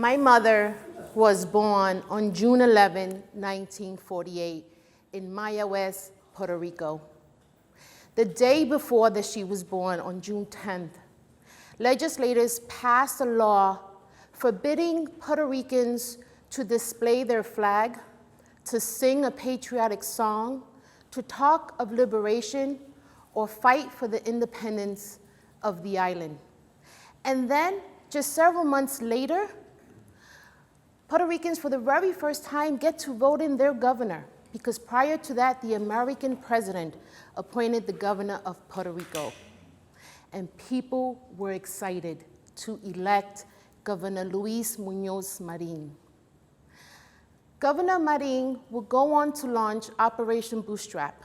My mother was born on June 11, 1948, in Maya West, Puerto Rico. The day before that she was born, on June 10th, legislators passed a law forbidding Puerto Ricans to display their flag, to sing a patriotic song, to talk of liberation, or fight for the independence of the island. And then, just several months later, Puerto Ricans, for the very first time, get to vote in their governor, because prior to that, the American president appointed the governor of Puerto Rico. And people were excited to elect Governor Luis Muñoz Marin. Governor Marin would go on to launch Operation Bootstrap,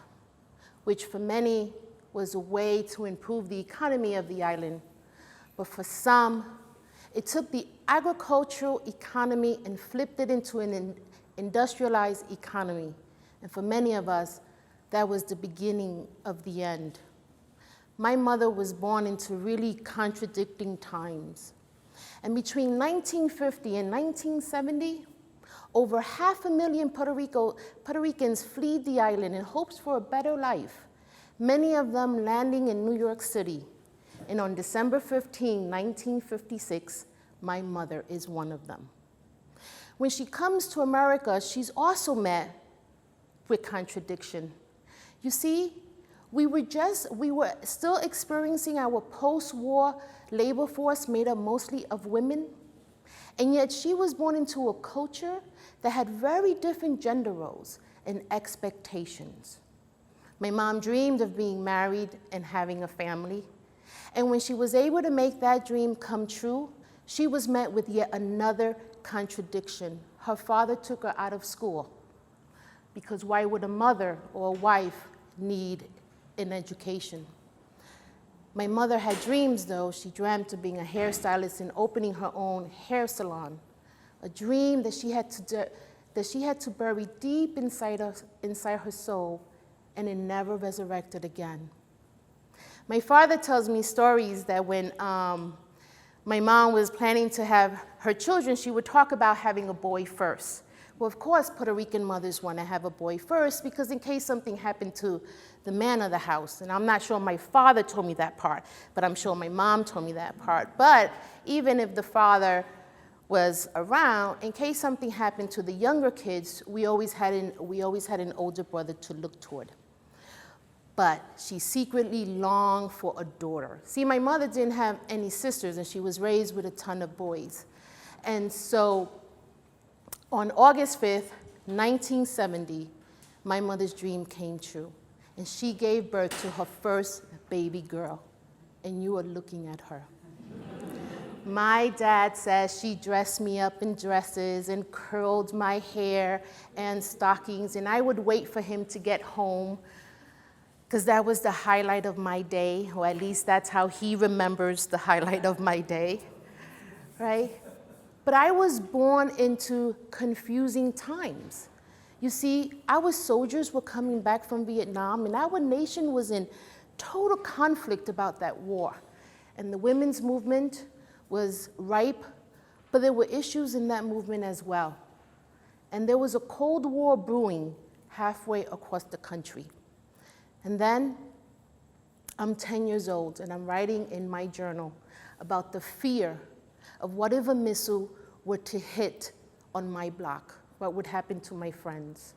which for many was a way to improve the economy of the island. But for some, it took the agricultural economy and flipped it into an industrialized economy. And for many of us, that was the beginning of the end. My mother was born into really contradicting times. And between 1950 and 1970, over 500,000 Puerto Ricans fled the island in hopes for a better life, many of them landing in New York City. And on December 15, 1956, my mother is one of them. When she comes to America, she's also met with contradiction. You see, we were still experiencing our post-war labor force made up mostly of women, and yet she was born into a culture that had very different gender roles and expectations. My mom dreamed of being married and having a family, and when she was able to make that dream come true, she was met with yet another contradiction. Her father took her out of school, because why would a mother or a wife need an education? My mother had dreams, though. She dreamt of being a hairstylist and opening her own hair salon, a dream that she had to bury deep inside her soul, and it never resurrected again. My father tells me stories that when my mom was planning to have her children, she would talk about having a boy first. Well, of course, Puerto Rican mothers want to have a boy first, because in case something happened to the man of the house, and I'm not sure my father told me that part, but I'm sure my mom told me that part. But even if the father was around, in case something happened to the younger kids, we always had an older brother to look toward. But she secretly longed for a daughter. See, my mother didn't have any sisters, and she was raised with a ton of boys. And so on August 5th, 1970, my mother's dream came true, and she gave birth to her first baby girl, and you are looking at her. My dad says she dressed me up in dresses and curled my hair and stockings, and I would wait for him to get home, because that was the highlight of my day, or at least that's how he remembers the highlight of my day, right? But I was born into confusing times. You see, our soldiers were coming back from Vietnam, and our nation was in total conflict about that war. And the women's movement was ripe, but there were issues in that movement as well. And there was a Cold War brewing halfway across the country. And then I'm 10 years old, and I'm writing in my journal about the fear of what if a missile were to hit on my block? What would happen to my friends?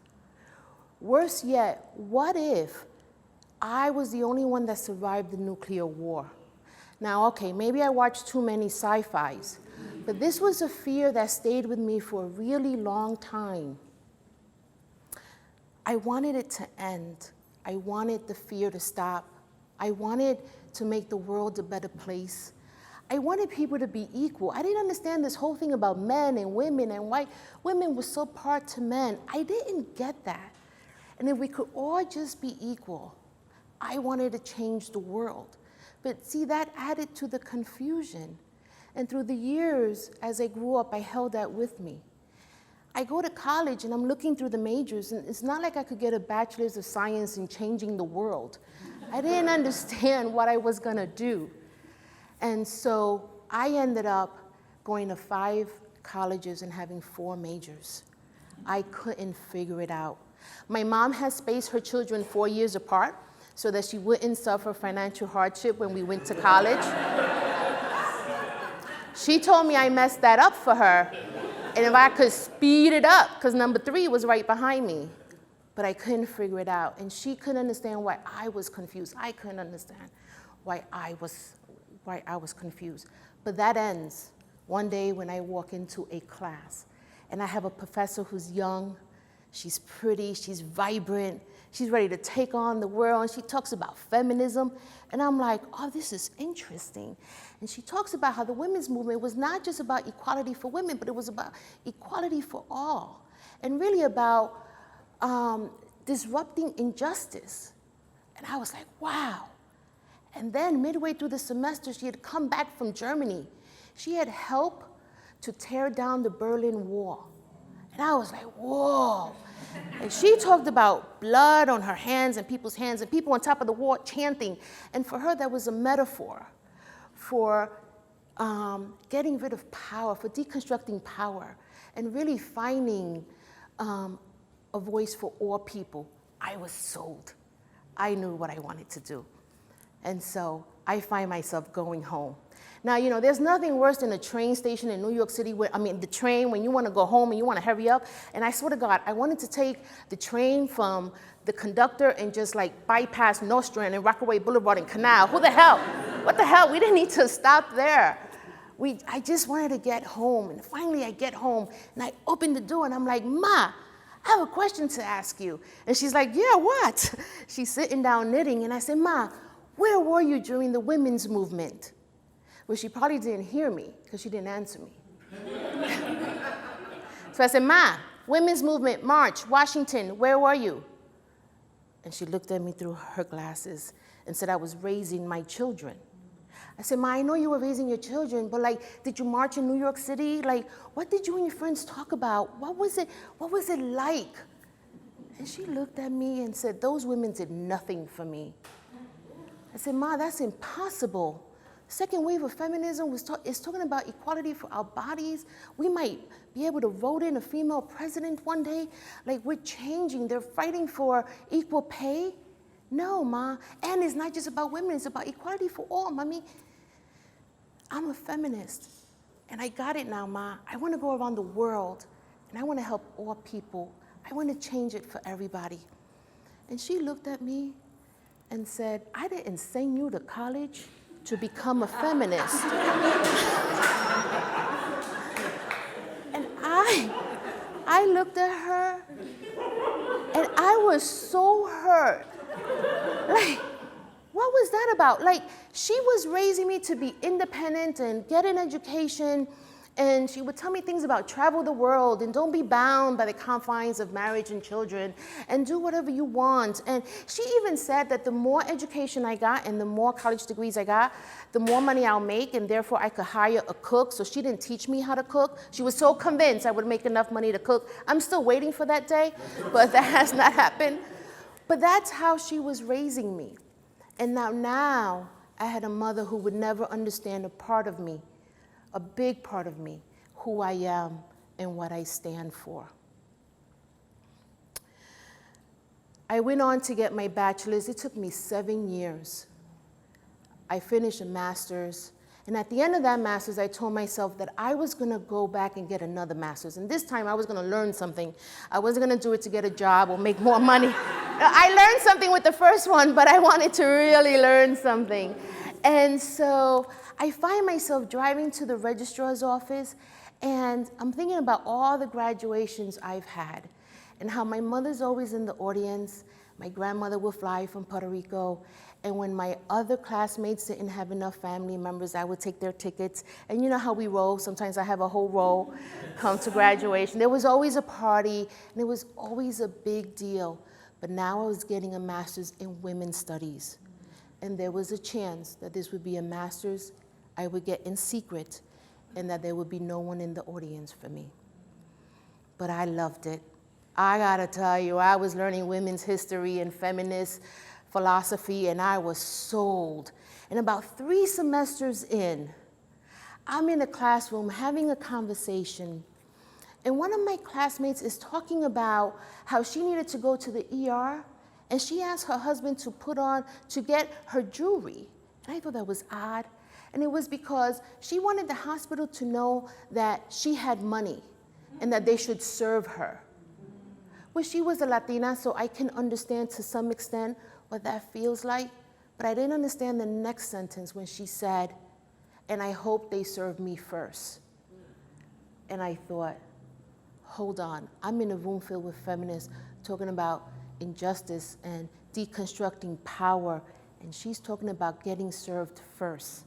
Worse yet, what if I was the only one that survived the nuclear war? Now, okay, maybe I watched too many sci-fis, but this was a fear that stayed with me for a really long time. I wanted it to end. I wanted the fear to stop. I wanted to make the world a better place. I wanted people to be equal. I didn't understand this whole thing about men and women, and why women were so part to men. I didn't get that. And if we could all just be equal, I wanted to change the world. But see, that added to the confusion. And through the years, as I grew up, I held that with me. I go to college and I'm looking through the majors, and it's not like I could get a bachelor's of science in changing the world. I didn't understand what I was gonna do. And so I ended up going to 5 colleges and having 4 majors. I couldn't figure it out. My mom had spaced her children 4 years apart so that she wouldn't suffer financial hardship when we went to college. She told me I messed that up for her, and if I could speed it up, because number 3 was right behind me. But I couldn't figure it out, and she couldn't understand why I was confused. I couldn't understand why I was confused. But that ends one day when I walk into a class, and I have a professor who's young, she's pretty, she's vibrant, she's ready to take on the world, and she talks about feminism, and I'm like, oh, this is interesting. And she talks about how the women's movement was not just about equality for women, but it was about equality for all, and really about disrupting injustice. And I was like, wow. And then midway through the semester, she had come back from Germany. She had helped to tear down the Berlin Wall. And I was like, whoa. And she talked about blood on her hands and people's hands and people on top of the wall chanting. And for her, that was a metaphor for getting rid of power, for deconstructing power, and really finding a voice for all people. I was sold. I knew what I wanted to do. And so I find myself going home. Now, you know, there's nothing worse than a train station in New York City the train when you want to go home and you want to hurry up. And I swear to God, I wanted to take the train from the conductor and just like bypass Nostrand and Rockaway Boulevard and Canal. Who the hell? What the hell? We didn't need to stop there. I just wanted to get home. And finally I get home and I open the door and I'm like, Ma, I have a question to ask you. And she's like, yeah, what? She's sitting down knitting. And I said, Ma, where were you during the women's movement? Well, she probably didn't hear me because she didn't answer me. So I said, Ma, women's movement, March, Washington, where were you? And she looked at me through her glasses and said, I was raising my children. I said, Ma, I know you were raising your children, but like, did you march in New York City? Like, what did you and your friends talk about? What was it like? And she looked at me and said, those women did nothing for me. I said, Ma, that's impossible. Second wave of feminism is talking about equality for our bodies. We might be able to vote in a female president one day. Like, we're changing. They're fighting for equal pay. No, Ma. And it's not just about women. It's about equality for all, Mommy. I'm a feminist. And I got it now, Ma. I want to go around the world. And I want to help all people. I want to change it for everybody. And she looked at me and said, I didn't send you to college to become a feminist. And I looked at her and I was so hurt. Like, what was that about? Like, she was raising me to be independent and get an education, and she would tell me things about travel the world and don't be bound by the confines of marriage and children and do whatever you want. And she even said that the more education I got and the more college degrees I got, the more money I'll make, and therefore I could hire a cook. So she didn't teach me how to cook. She was so convinced I would make enough money to cook. I'm still waiting for that day, but that has not happened. But that's how she was raising me. And now I had a mother who would never understand a part of me, a big part of me, who I am and what I stand for. I went on to get my bachelor's. It took me 7 years. I finished a master's. And at the end of that master's, I told myself that I was going to go back and get another master's. And this time I was going to learn something. I wasn't going to do it to get a job or make more money. I learned something with the first one, but I wanted to really learn something. And so I find myself driving to the registrar's office, and I'm thinking about all the graduations I've had and how my mother's always in the audience. My grandmother will fly from Puerto Rico. And when my other classmates didn't have enough family members, I would take their tickets. And you know how we roll. Sometimes I have a whole row come to graduation. There was always a party, and it was always a big deal. But now I was getting a master's in women's studies. And there was a chance that this would be a master's I would get in secret, and that there would be no one in the audience for me. But I loved it. I gotta tell you, I was learning women's history and feminist philosophy, and I was sold. And about 3 semesters in, I'm in a classroom having a conversation, and one of my classmates is talking about how she needed to go to the ER, and she asked her husband to get her jewelry. And I thought that was odd. And it was because she wanted the hospital to know that she had money and that they should serve her. Well, she was a Latina, so I can understand to some extent what that feels like, but I didn't understand the next sentence when she said, and I hope they serve me first. And I thought, hold on, I'm in a room filled with feminists talking about injustice and deconstructing power, and she's talking about getting served first.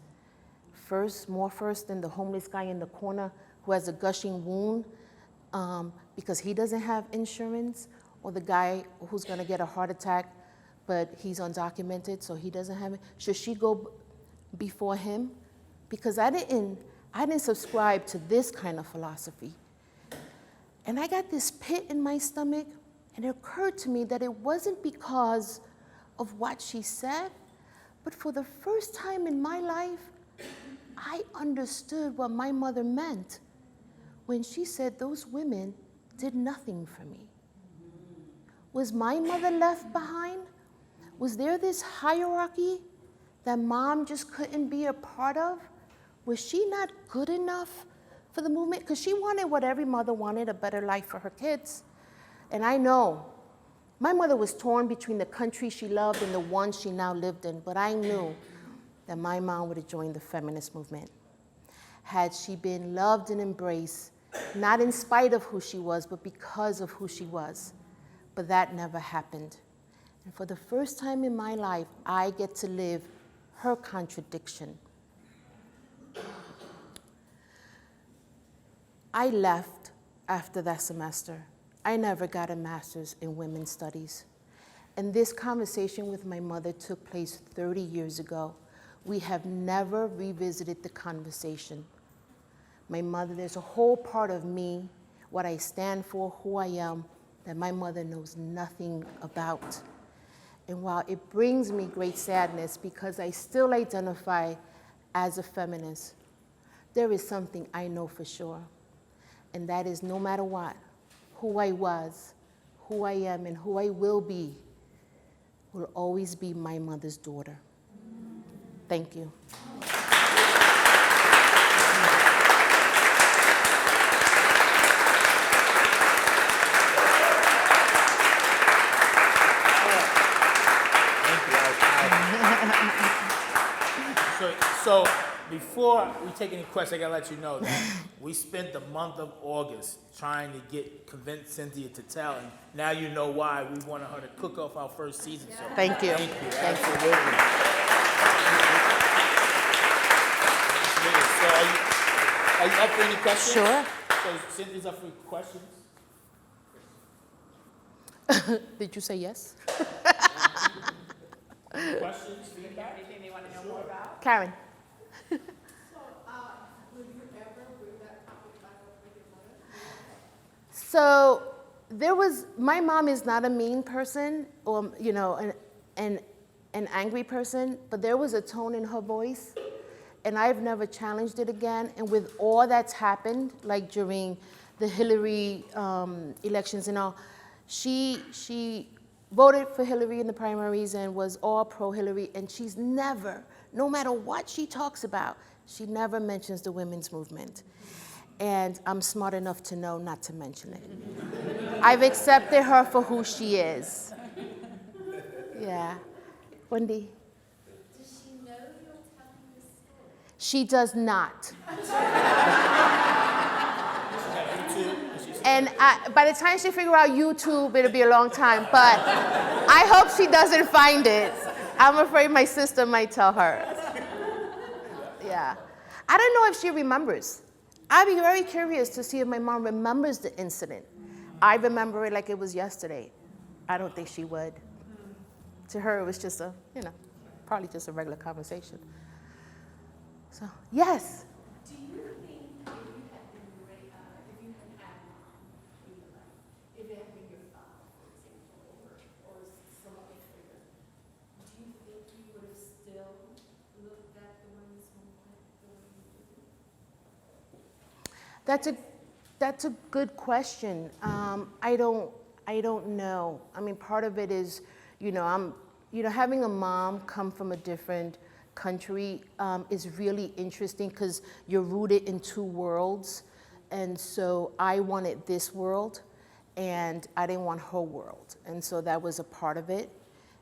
More first than the homeless guy in the corner who has a gushing wound because he doesn't have insurance, or the guy who's gonna get a heart attack, but he's undocumented, so he doesn't have it. Should she go before him? Because I didn't subscribe to this kind of philosophy. And I got this pit in my stomach, and it occurred to me that it wasn't because of what she said, but for the first time in my life, I understood what my mother meant when she said those women did nothing for me. Was my mother left behind? Was there this hierarchy that mom just couldn't be a part of? Was she not good enough for the movement? Because she wanted what every mother wanted, a better life for her kids. And I know my mother was torn between the country she loved and the one she now lived in, but I knew that my mom would have joined the feminist movement had she been loved and embraced, not in spite of who she was, but because of who she was. But that never happened. And for the first time in my life, I get to live her contradiction. I left after that semester. I never got a master's in women's studies. And this conversation with my mother took place 30 years ago. We have never revisited the conversation. My mother, there's a whole part of me, what I stand for, who I am, that my mother knows nothing about. And while it brings me great sadness because I still identify as a feminist, there is something I know for sure. And that is no matter what, who I was, who I am, and who I will be will always be my mother's daughter. Thank you. So before we take any questions, I gotta let you know that we spent the month of August trying to convince Cynthia to tell, and now you know why we wanted her to cook off our first season. So Thank you. Thank you. Thank you. Absolutely. So are you up for any questions? Sure. So Cynthia's up for questions. Did you say yes? Questions, feedback? Anything they want to know more about? Karen. Will you ever bring that topic back up with your mother? So my mom is not a mean person or, an angry person, but there was a tone in her voice, and I've never challenged it again. And with all that's happened, like during the Hillary elections and all, she voted for Hillary in the primaries and was all pro-Hillary, and she's never, no matter what she talks about, she never mentions the women's movement. And I'm smart enough to know not to mention it. I've accepted her for who she is. Yeah. Wendy? Does she know you're telling this story? She does not. And by the time she figure out YouTube, it'll be a long time. But I hope she doesn't find it. I'm afraid my sister might tell her. Yeah. I don't know if she remembers. I'd be very curious to see if my mom remembers the incident. I remember it like it was yesterday. I don't think she would. To her, it was just probably just a regular conversation. So, yes. Do you think if you had been if it had been your father, for example, or some other figure, do you think you would have still looked at the women's movement the way you do? That's a good question. I don't know. I mean, part of it is, having a mom come from a different country is really interesting because you're rooted in two worlds. And so I wanted this world and I didn't want her world. And so that was a part of it.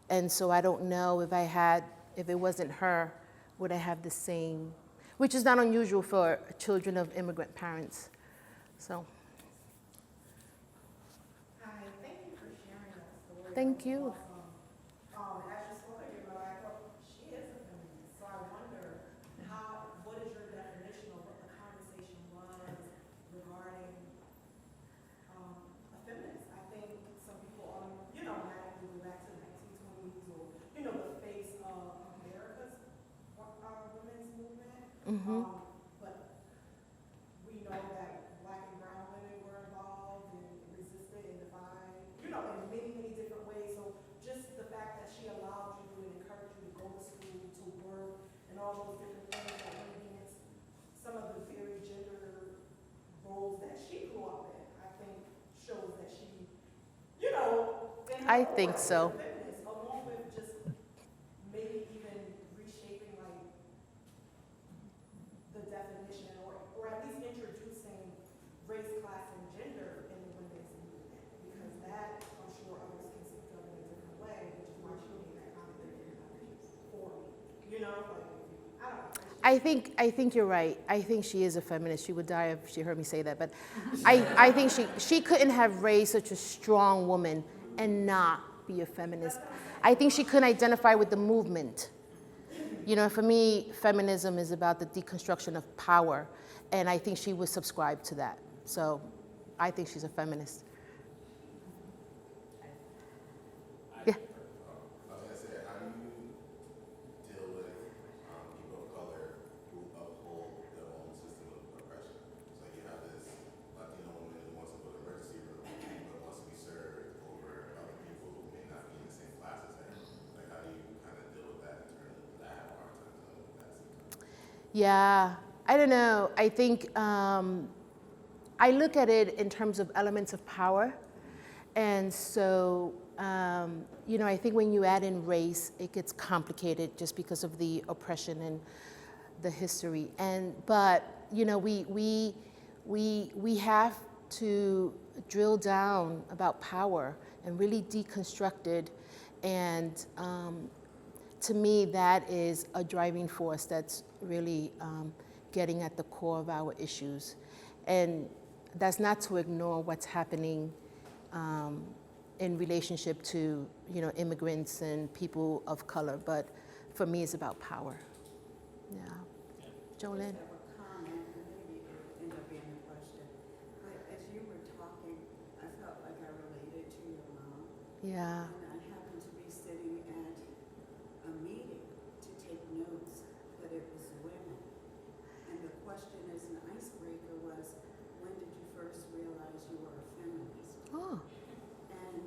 And so I don't know if it wasn't her, would I have the same, which is not unusual for children of immigrant parents. So, Hi, thank you for sharing that story. thank you. As you spoke of your mother, I thought she is a feminist, so I wonder what is your definition of what the conversation was regarding a feminist? I think some people automatically go back to the 1920s or, the face of America's women's movement. But we know that black and brown women were involved and resisted and defied, in many, many different ways. So just the fact that she allowed you and encouraged you to go to school, to work, and all those different things that went against some of the very gender roles that she grew up in, I think shows that she, in her I own think right, so. is a feminist, along with just maybe even reshaping the definition or at least introducing race, class, and gender in the women's movement, because that I'm sure others can speak of in a different way, which is why she made that comment that you're not for me. I don't know. I think you're right. I think she is a feminist. She would die if she heard me say that. But I think she couldn't have raised such a strong woman and not be a feminist. I think she couldn't identify with the movement. For me, feminism is about the deconstruction of power, and I think she would subscribe to that. So I think she's a feminist. Yeah. I was gonna say, how do you deal with people of color who uphold their own system of oppression? So you have this Latino woman who wants to go to the emergency room, but wants to be served over other people who may not be in the same class as her. Like, how do you kind of deal with that internally? Because I have a hard time dealing with that sometimes. Yeah, I don't know. I think I look at it in terms of elements of power. And so, I think when you add in race, it gets complicated just because of the oppression and the history. But we have to drill down about power and really deconstruct it. And to me, that is a driving force that's really getting at the core of our issues. And that's not to ignore what's happening in relationship to immigrants and people of color, but for me it's about power. Yeah. Jolene? I have a comment, and maybe it ended up being a question. But as you were talking, I felt like I related to your mom. Yeah. And I happened to be sitting at a meeting to take notes, but it was women. And the question as an icebreaker was, when did you first realize you were a feminist? Oh. And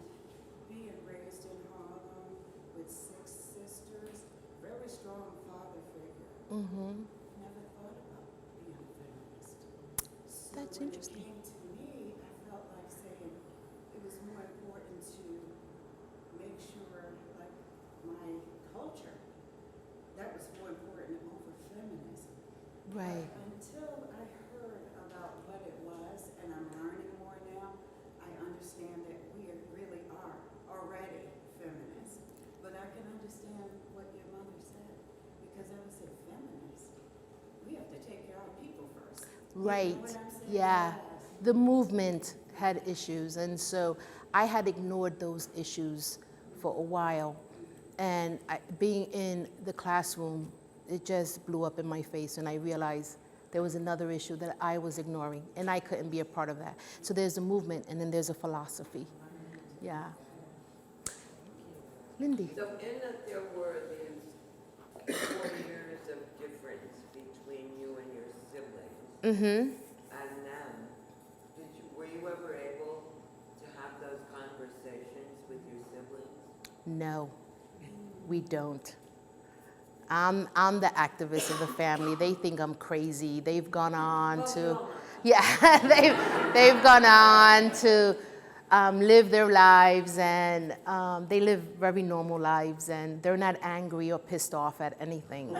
being raised in Harlem with 6 sisters, very strong father figure. Mm-hmm. Never thought about being a feminist. So That's when interesting. it came to me, I felt like saying it was more important to make sure, like, my culture, that was more important over feminism. Right. But until I heard about what it was, and I'm learning more now, I understand that we really are already feminists. But I can understand what your mother said, because I would say feminist. We have to take care of our people first. Right. You know what I'm saying? Yeah. Yes. The movement had issues, and so I had ignored those issues for a while. And being in the classroom, it just blew up in my face, and I realized there was another issue that I was ignoring, and I couldn't be a part of that. So there's a movement, and then there's a philosophy. Yeah. Lindy? So in that there were these 4 years of difference between you and your siblings, Mm-hmm. and then, were you ever able to have those conversations with your siblings? No, we don't. I'm the activist of the family. They think I'm crazy. They've gone on Well, to, no, Yeah, they've gone on to live their lives, and they live very normal lives, and they're not angry or pissed off at anything.